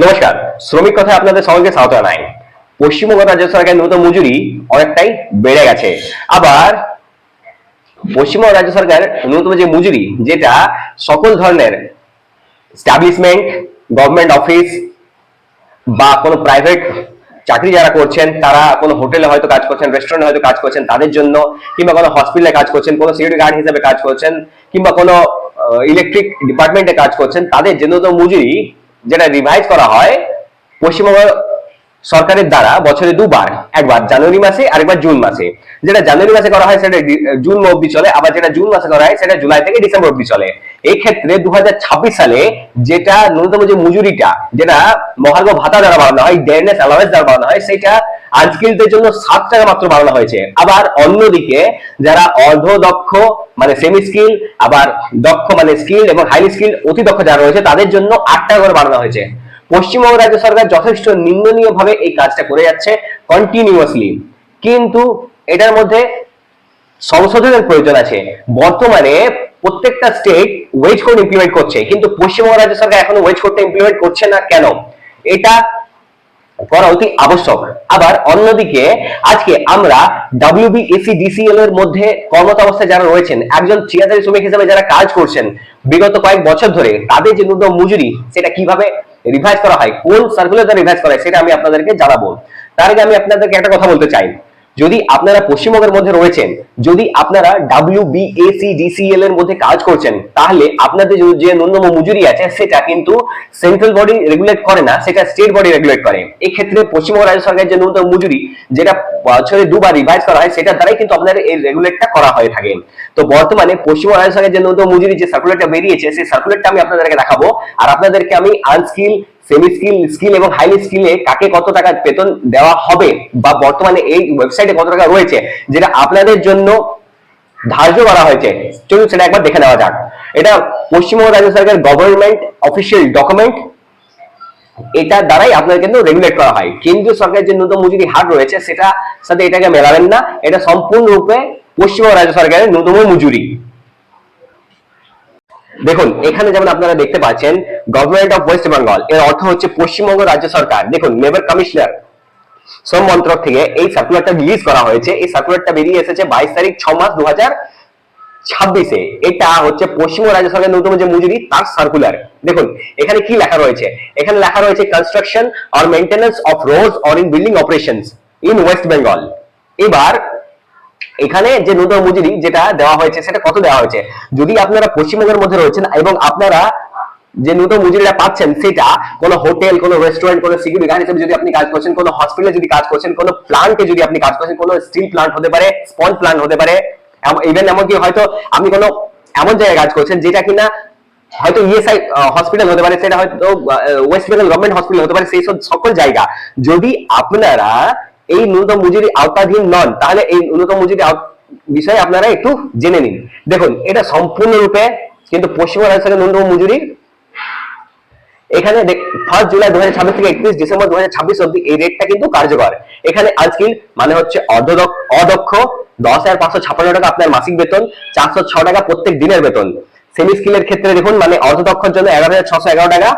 নমস্কার, শ্রমিক কথায় আপনাদের সকলকে স্বাগত জানাই। পশ্চিমবঙ্গ রাজ্য সরকারের ন্যূনতম মজুরি অনেকটাই বেড়ে গেছে। আবার পশ্চিমবঙ্গ রাজ্য সরকার ন্যূনতম যে মজুরি, যেটা সকল ধরনের এস্টাবলিশমেন্ট, গভর্নমেন্ট অফিস বা কোনো প্রাইভেট চাকরি যারা করছেন, তারা কোনো হোটেলে হয়তো কাজ করছেন, রেস্টুরেন্টে হয়তো কাজ করছেন তাদের জন্য, কিংবা কোনো হসপিটালে কাজ করছেন, কোনো সিকিউরিটি গার্ড হিসেবে কাজ করছেন, কিংবা কোনো ইলেকট্রিক ডিপার্টমেন্টে কাজ করছেন, তাদের যে ন্যূনতম মজুরি যেটা রিভাইজ করা হয় পশ্চিমবঙ্গ সরকারের দ্বারা বছরে দুবার, একবার জানুয়ারি মাসে আর একবার জুন মাসে। যেটা জানুয়ারি মাসে করা হয় সেটা জুন অবধি চলে, আবার যেটা জুন মাসে করা হয় সেটা জুলাই থেকে ডিসেম্বর অবধি চলে। এই ক্ষেত্রে 2026 সালে যেটা ন্যূনতম যে মজুরিটা, যেটা মহার্ঘ ভাতা দ্বারা বাড়ানো হয়, ডেয়ারনেস অ্যালাওয়েন্স দ্বারা বাড়ানো হয়, সেটা আনস্কিলদের জন্য 7 টাকা মাত্র বাড়ানো হয়েছে। আবার অন্যদিকে যারা অর্ধদক্ষ মানে সেমি স্কিল, আবার দক্ষ মানে স্কিল এবং হাইলি স্কিল অতি দক্ষ যারা রয়েছে তাদের জন্য 8 টাকা করে বাড়ানো হয়েছে। পশ্চিমবঙ্গ রাজ্য সরকার যথেষ্ট নিন্দনীয় ভাবে এই কাজটা করে যাচ্ছে কন্টিনিউয়াসলি, কিন্তু এটার মধ্যে সংশোধনের প্রয়োজন আছে। বর্তমানে প্রত্যেকটা স্টেট ওয়েজ কোড ইমপ্লিমেন্ট করছে, কিন্তু পশ্চিমবঙ্গ রাজ্য সরকার এখনো ওয়েজ কোডটা ইমপ্লিমেন্ট করছে না। কেন? এটা করা অতি আবশ্যক। আবার অন্যদিকে আজকে আমরা WBSEDCL এর মধ্যে কর্মরত অবস্থায় যারা রয়েছেন, একজন ঠিকাদারি শ্রমিক হিসেবে যারা কাজ করছেন বিগত কয়েক বছর ধরে, তাদের যে ন্যূনতম মজুরি সেটা কিভাবে রিভাইজ করা হয়, কোন সার্কুলার দ্বারা রিভাইজ করা হয়, সেটা আমি আপনাদেরকে জানাবো। তার আগে আমি আপনাদেরকে একটা কথা বলতে চাই। যদি আপনারা পশ্চিমবঙ্গের মধ্যে রয়েছেন, যদি আপনারা WBSEDCL এর মধ্যে কাজ করছেন, তাহলে আপনাদের যে ন্যূনতম মজুরি আছে সেটা কিন্তু সেন্ট্রাল বডি রেগুলেট করে না, সেটা স্টেট বডি রেগুলেট করে। এই ক্ষেত্রে পশ্চিমবঙ্গ রাজ্য সরকারের যে ন্যূনতম মজুরি, যেটা বছরে দুবার রিভাইজ করা হয়, সেটার দ্বারাই কিন্তু আপনাদের এই রেগুলেটটা করা হয়ে থাকে। তো বর্তমানে পশ্চিমবঙ্গ রাজ্য সরকারের যে ন্যূনতম মজুরি যে সার্কুলারটা বেরিয়েছে, সেই সার্কুলারটা আমি আপনাদেরকে দেখাবো, আর আপনাদেরকে আমি আনস্কিল, সেমি স্কিল, স্কিল এবং হাইলি স্কিলে কাকে কত টাকা বেতন দেওয়া হবে, বা বর্তমানে এই ওয়েবসাইটে কত টাকা রয়েছে যেটা আপনাদের জন্য ধার্য করা হয়েছে, চলুন সেটা একবার দেখে নেওয়া যাক। এটা পশ্চিমবঙ্গ রাজ্য সরকারের গভর্নমেন্ট অফিসিয়াল ডকুমেন্ট, এটা দ্বারাই আপনাদের কিন্তু রেগুলেট করা হয়। কেন্দ্রীয় সরকারের যে ন্যূনতম মজুরি হার রয়েছে সেটা সাথে এটাকে মেলাবেন না, এটা সম্পূর্ণরূপে পশ্চিমবঙ্গ রাজ্য সরকারের ন্যূনতম মজুরি। দেখুন এখানে যেমন আপনারা দেখতে পাচ্ছেন গভর্নমেন্ট অফ ওয়েস্ট বেঙ্গল, এর অর্থ হচ্ছে পশ্চিমবঙ্গ রাজ্য সরকার। দেখুন লেবার কমিশনার শ্রম মন্ত্রক থেকে এই সার্কুলারটা রিলিজ করা হয়েছে। এই সার্কুলারটা বেরিয়ে এসেছে 22 তারিখ 6 মাস 2026-এ। এটা হচ্ছে পশ্চিমবঙ্গ রাজ্য সরকারের ন্যূনতম যে মজুরি তার সার্কুলার। দেখুন এখানে কি লেখা রয়েছে, এখানে লেখা রয়েছে construction or maintenance of roads or in building operations in West Bengal. এবার এখানে যে ন্যূনতম মজুরি যেটা দেওয়া হয়েছে সেটা কত দেওয়া হয়েছে, যদি আপনারা পশ্চিমবঙ্গের মধ্যে রয়েছেন এবং আপনারা যে ন্যূনতম মজুরিটা পাচ্ছেন সেটা কোনো হোটেল, কোনো রেস্টুরেন্ট, কোনো সিকিউরিটি গার্ড হিসেবে যদি আপনি কাজ করছেন, কোনো হসপিটালে যদি কাজ করছেন, কোনো প্লান্টে যদি আপনি কাজ করছেন, কোনো স্টিল প্লান্ট হতে পারে, স্পঞ্জ প্লান্ট হতে পারে, ইভেন এমনকি হয়তো আপনি কোনো এমন জায়গায় কাজ করছেন যেটা কিনা হয়তো ইএসআই হসপিটাল হতে পারে, সেটা হয়তো ওয়েস্ট বেঙ্গল গভর্নমেন্ট হসপিটাল হতে পারে, সেই সব সকল জায়গা যদি আপনারা এই ন্যূনতম মজুরি আওতাধীন নন, তাহলে এই ন্যূনতম মজুরি বিষয়ে আপনারা একটু জেনে নিন। দেখুন এটা সম্পূর্ণরূপে কিন্তু পশ্চিমবঙ্গ রাজ্য সরকারের ন্যূনতম মজুরি এখানে 1 জুলাই 2026 থেকে 31 ডিসেম্বর 2026 অবধি এই রেটটা কিন্তু কার্যকর। এখানে আনস্কিল মানে হচ্ছে অদক্ষ 10,556 টাকা আপনার মাসিক বেতন, 406 টাকা প্রত্যেক দিনের বেতন। সেমি স্কিলের ক্ষেত্রে দেখুন মানে অর্ধদক্ষর জন্য 11,611 টাকা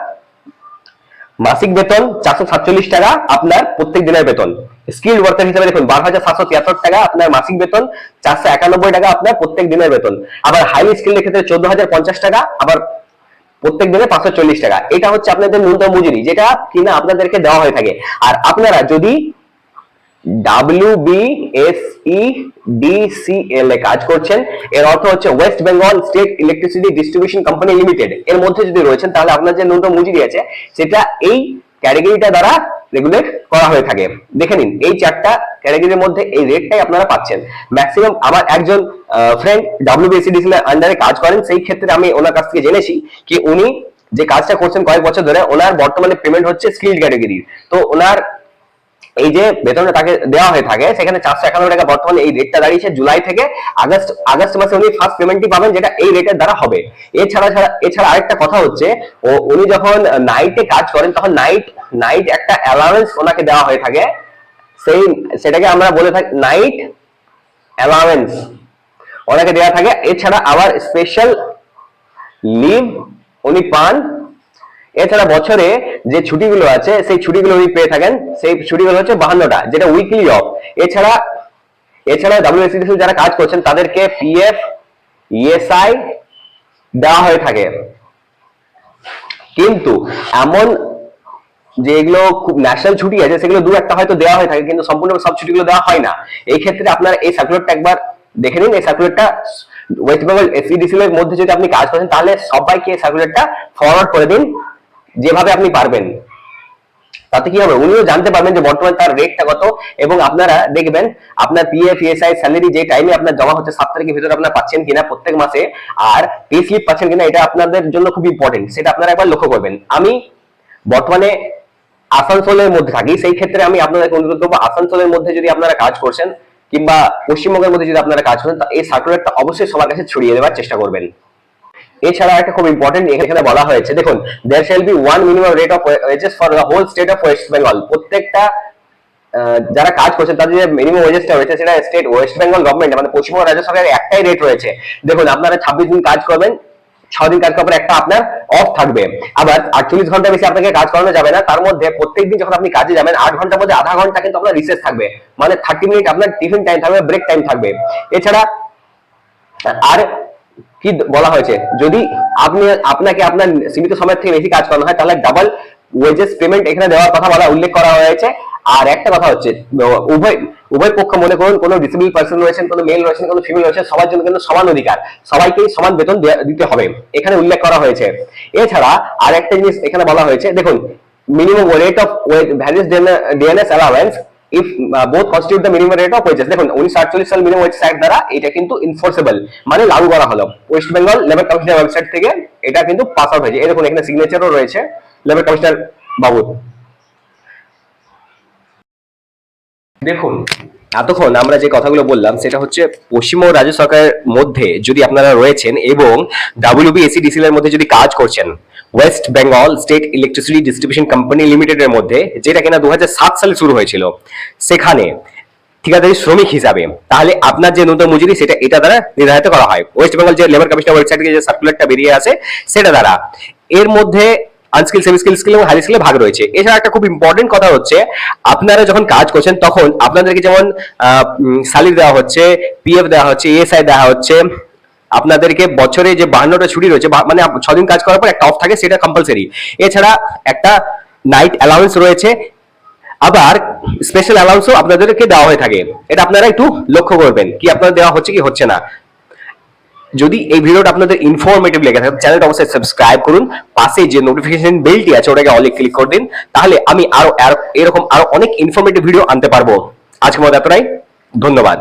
মাসিক বেতন, 447 টাকা আপনার প্রত্যেক দিনের বেতন। স্কিল ওয়ার্কার হিসেবে দেখুন 12,773 টাকা আপনার মাসিক বেতন, 491 টাকা আপনার প্রত্যেক দিনের বেতন। আবার হাইলি স্কিলের ক্ষেত্রে 14,050 টাকা, আবার প্রত্যেক দিনে 540 টাকা। এটা হচ্ছে আপনাদের ন্যূনতম মজুরি যেটা কিনা আপনাদেরকে দেওয়া হয়ে থাকে। আর আপনারা যদি WBSEDCL এ কাজ করছেন, এর অর্থ হচ্ছে West Bengal state electricity distribution company limited, এর মধ্যে যদি রয়েছেন তাহলে আপনার যে ন্যূনতম মজুরি আছে সেটা এই ক্যাটাগরিটা দ্বারা রেগুলেট করা হয়ে থাকে। দেখে নিন এই 4টা ক্যাটাগরির মধ্যে এই রেটটাই আপনারা পাচ্ছেন। ম্যাক্সিমাম আমার একজন ফ্রেন্ড WBSEDCL এর আন্ডারে কাজ করেন, সেই ক্ষেত্রে আমি ওনার কাছ থেকে জেনেছি কি উনি যে কাজটা করছেন কয়েক বছর ধরে, ওনার বর্তমানে পেমেন্ট হচ্ছে স্কিল্ড ক্যাটাগরির। তো ওনার এই যে বেতনটা তাকে দেওয়া হয়ে থাকে সেখানে 491 টাকা বর্তমানে এই রেটটা দাঁড়িয়েছে। জুলাই থেকে আগস্ট মাসে উনি ফার্স্ট পেমেন্টটি পাবেন যেটা এই রেটের দ্বারা হবে। এছাড়া আরেকটা কথা হচ্ছে, উনি যখন নাইটে কাজ করেন তখন নাইট একটা অ্যালাউন্স ওনাকে দেওয়া হয়ে থাকে, সেটাকে আমরা বলে থাকি নাইট অ্যালাউন্স ওনাকে দেওয়া থাকে। এছাড়া আবার স্পেশাল লিভ উনি পান। এছাড়া বছরে যে ছুটিগুলো আছে সেই ছুটিগুলো উনি পেয়ে থাকেন, সেই ছুটিগুলো হচ্ছে 52টা, যেটা উইকলি অফ। এছাড়া এছাড়া ডাব্লিউএসসিডিসি যারা কাজ করছেন তাদেরকে পিএফ, ইএসআই দেওয়া হয়ে থাকে। কিন্তু এমন যে এগুলো খুব ন্যাশনাল ছুটি আছে সেগুলো দু একটা হয়তো দেওয়া হয়ে থাকে, কিন্তু সম্পূর্ণ সব ছুটিগুলো দেওয়া হয় না। এই ক্ষেত্রে আপনার এই সার্কুলারটা একবার দেখে নিন। এই সার্কুলারটা ওয়েস্ট বেঙ্গল এসইডিসি এর মধ্যে যদি আপনি কাজ করেন তাহলে সবাইকে এই সার্কুলারটা ফরওয়ার্ড করে দিন যেভাবে আপনি পারবেন। তাতে কি হবে, উনিও জানতে পারবেন যে বর্তমানে তার রেটটা কত, এবং আপনারা দেখবেন আপনার পিএফ, ইএসআই স্যালারি যে টাইমে আপনার জমা হচ্ছে 7 তারিখের ভিতরে আপনারা পাচ্ছেন কিনা প্রত্যেক মাসে, আর পে স্লিপ পাচ্ছেন কিনা, এটা আপনাদের জন্য খুব ইম্পর্টেন্ট, সেটা আপনারা একবার লক্ষ্য করবেন। আমি বর্তমানে আসানসোলের মধ্যে থাকি, সেই ক্ষেত্রে আমি আপনাদেরকে অনুরোধ করবো আসানসোলের মধ্যে যদি আপনারা কাজ করছেন কিংবা পশ্চিমবঙ্গের মধ্যে যদি আপনারা কাজ করেন, এই সার্কুলারটা অবশ্যই সবার কাছে ছড়িয়ে দেওয়ার চেষ্টা করবেন। এছাড়া একটা খুব ইম্পর্টেন্ট এখানে বলা হয়েছে, দেখুন, there shall be one minimum rate of wages for the whole state of West Bengal. প্রত্যেকটা যারা কাজ করছেন তাদের যে মিনিমাম ওয়েজেসটা রয়েছে সেটা স্টেট ওয়েস্ট বেঙ্গল গভর্নমেন্ট মানে পশ্চিমবঙ্গ রাজ্য সরকারের একটাই রেট রয়েছে। দেখুন, আপনারা 26 দিন কাজ করবেন, 6 দিন কাজ করার পর একটা আপনার অফ থাকবে। আবার 48 ঘন্টা বেশি আপনাকে কাজ করানো যাবে না। তার মধ্যে প্রত্যেকদিন যখন আপনি কাজে যাবেন 8 ঘন্টার মধ্যে আধা ঘন্টা কিন্তু আপনার রিসেস থাকবে, মানে 30 মিনিট আপনার টিফিন টাইম থাকবে, ব্রেক টাইম থাকবে। এছাড়া আর কি বলা হয়েছে, যদি আপনাকে আপনার সীমিত সময় থেকে বেশি কাজ করানো হয় তাহলে ডাবল ওয়েজেস পেমেন্ট এখানে দেওয়ার কথা উল্লেখ করা হয়েছে। আর একটা কথা হচ্ছে, উভয় পক্ষ মনে করুন কোনো ডিসেবল পার্সন রয়েছেন, কোনো মেল রয়েছেন, কোনো ফিমেল রয়েছেন, সবার জন্য কিন্তু সমান অধিকার, সবাইকেই সমান বেতন দিতে হবে, এখানে উল্লেখ করা হয়েছে। এছাড়া আর একটা জিনিস এখানে বলা হয়েছে, দেখুন, minimum rate of various DNS allowance if both constitute the minimum rate of wages। দেখুন 1948 সাল মিনিমাম ওয়েজ অ্যাক্ট দ্বারা এটা কিন্তু ইনফোর্সেবল, মানে লাগু করা হলো। ওয়েস্ট বেঙ্গল লেবার কমিশনের ওয়েবসাইট থেকে এটা কিন্তু পাস আউট হয়েছে। এই দেখুন, এখানে সিগনেচারও রয়েছে লেবার কমিশনার বাবুর। দেখুন, এতক্ষণ আমরা যে কথাগুলো বললাম সেটা হচ্ছে পশ্চিমবঙ্গ রাজ্য সরকারের মধ্যে যদি আপনারা রয়েছেন এবং ডাব্লিউবিএসিডিসিএল এর মধ্যে যদি কাজ করছেন, West Bengal state electricity distribution company লিমিটেডের মধ্যে, যেটা কিনা 2007 সালে শুরু হয়েছিল, সেখানে ঠিকাদারি শ্রমিক হিসাবে, তাহলে আপনার যে ন্যূনতম মজুরি সেটা এটা দ্বারা নির্ধারিত করা হয় ওয়েস্ট বেঙ্গল যে লেবার কমিশনের ওয়েবসাইট থেকে যে সার্কুলারটা বেরিয়ে আসে সেটা দ্বারা। এর মধ্যে আনস্কিল, সেমি স্কিল, স্কিল এবং হাই স্কিলে ভাগ রয়েছে। এছাড়া একটা খুব ইম্পর্টেন্ট কথা হচ্ছে, আপনারা যখন কাজ করছেন তখন আপনাদেরকে যেমন স্যালারি দেওয়া হচ্ছে, পিএফ দেওয়া হচ্ছে, ইএসআই দেওয়া হচ্ছে, আপনাদেরকে বছরে যে 52টা ছুটি রয়েছে, মানে 6 দিন কাজ করার পর একটা অফ থাকে, সেটা কম্পালসারি। এছাড়া একটা নাইট অ্যালাউন্স রয়েছে, আবার স্পেশাল অ্যালাউন্সও আপনাদেরকে দেওয়া হয়ে থাকে। এটা আপনারা একটু লক্ষ্য করবেন কি আপনাদের দেওয়া হচ্ছে কি হচ্ছে না। যদি এই ভিডিওটা আপনাদের ইনফরমেটিভ লেগে থাকে চ্যানেলটা অবশ্যই সাবস্ক্রাইব করুন, পাশে যে নোটিফিকেশন বেলটি আছে ওটাকে অলে ক্লিক করে দিন, তাহলে আমি এরকম আরো অনেক ইনফরমেটিভ ভিডিও আনতে পারবো। আজকের মতো এতটাই, ধন্যবাদ।